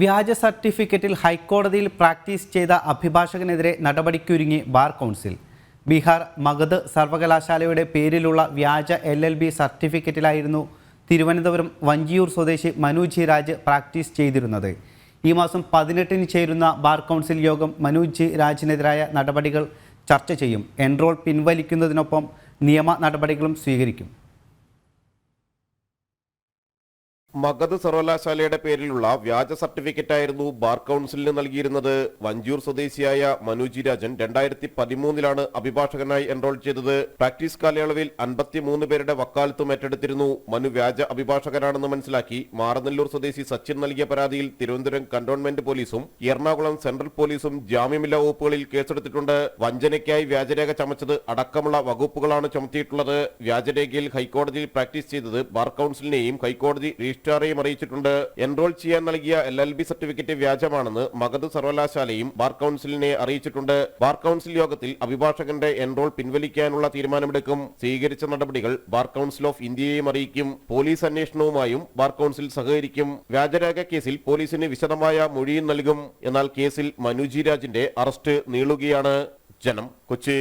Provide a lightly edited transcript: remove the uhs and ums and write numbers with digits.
വ്യാജ സർട്ടിഫിക്കറ്റിൽ ഹൈക്കോടതിയിൽ പ്രാക്ടീസ് ചെയ്ത അഭിഭാഷകനെതിരെ നടപടിക്കൊരുങ്ങി ബാർ കൗൺസിൽ. ബീഹാർ മഗധ് സർവകലാശാലയുടെ പേരിലുള്ള വ്യാജ LLB സർട്ടിഫിക്കറ്റിലായിരുന്നു തിരുവനന്തപുരം വഞ്ചിയൂർ സ്വദേശി മനോജ് രാജ് പ്രാക്ടീസ് ചെയ്തിരുന്നത്. ഈ മാസം 18-ന് ചേരുന്ന ബാർ കൗൺസിൽ യോഗം മനോജ് രാജിനെതിരായ നടപടികൾ ചർച്ച ചെയ്യും. എൻറോൾ പിൻവലിക്കുന്നതിനൊപ്പം നിയമ നടപടികളും സ്വീകരിക്കും. മഗധ് സർവകലാശാലയുടെ പേരിലുള്ള വ്യാജ സർട്ടിഫിക്കറ്റായിരുന്നു ബാർ കൗൺസിലിന് നൽകിയിരുന്നത്. വഞ്ചിയൂർ സ്വദേശിയായ മനോജ് രാജൻ 2013-ലാണ് അഭിഭാഷകനായി എൻറോൾ ചെയ്തത്. പ്രാക്ടീസ് കാലയളവിൽ 53 പേരുടെ വക്കാലത്തും ഏറ്റെടുത്തിരുന്നു. മനു വ്യാജ അഭിഭാഷകനാണെന്ന് മനസ്സിലാക്കി മാറനല്ലൂർ സ്വദേശി സച്ചിൻ നൽകിയ പരാതിയിൽ തിരുവനന്തപുരം കന്റോൺമെന്റ് പോലീസും എറണാകുളം സെൻട്രൽ പോലീസും ജാമ്യമില്ലാ വകുപ്പുകളിൽ കേസെടുത്തിട്ടുണ്ട്. വഞ്ചനയ്ക്കായി വ്യാജരേഖ ചമച്ചത് അടക്കമുള്ള വകുപ്പുകളാണ് ചുമത്തിയിട്ടുള്ളത്. വ്യാജരേഖയിൽ ഹൈക്കോടതിയിൽ പ്രാക്ടീസ് ചെയ്തത് ബാർ കൗൺസിലിനെയും ഹൈക്കോടതി രജിസ്ട്രാറെയും അറിയിച്ചിട്ടുണ്ട്. എൻറോൾ ചെയ്യാൻ നൽകിയ LLB സർട്ടിഫിക്കറ്റ് വ്യാജമാണെന്ന് മഗധ് സർവകലാശാലയും ബാർ കൗൺസിലിനെ അറിയിച്ചിട്ടുണ്ട്. ബാർ കൗൺസിൽ യോഗത്തിൽ അഭിഭാഷകന്റെ എൻറോൾ പിൻവലിക്കാനുള്ള തീരുമാനമെടുക്കും. സ്വീകരിച്ച നടപടികൾ ബാർ കൗൺസിൽ ഓഫ് ഇന്ത്യയെയും അറിയിക്കും. പോലീസ് അന്വേഷണവുമായും ബാർ കൗൺസിൽ സഹകരിക്കും. വ്യാജരേഖ കേസിൽ പോലീസിന് വിശദമായ മൊഴിയും നൽകും. എന്നാൽ കേസിൽ മനോജ് രാജിന്റെ അറസ്റ്റ് നീളുകയാണ്. ജനം, കൊച്ചി.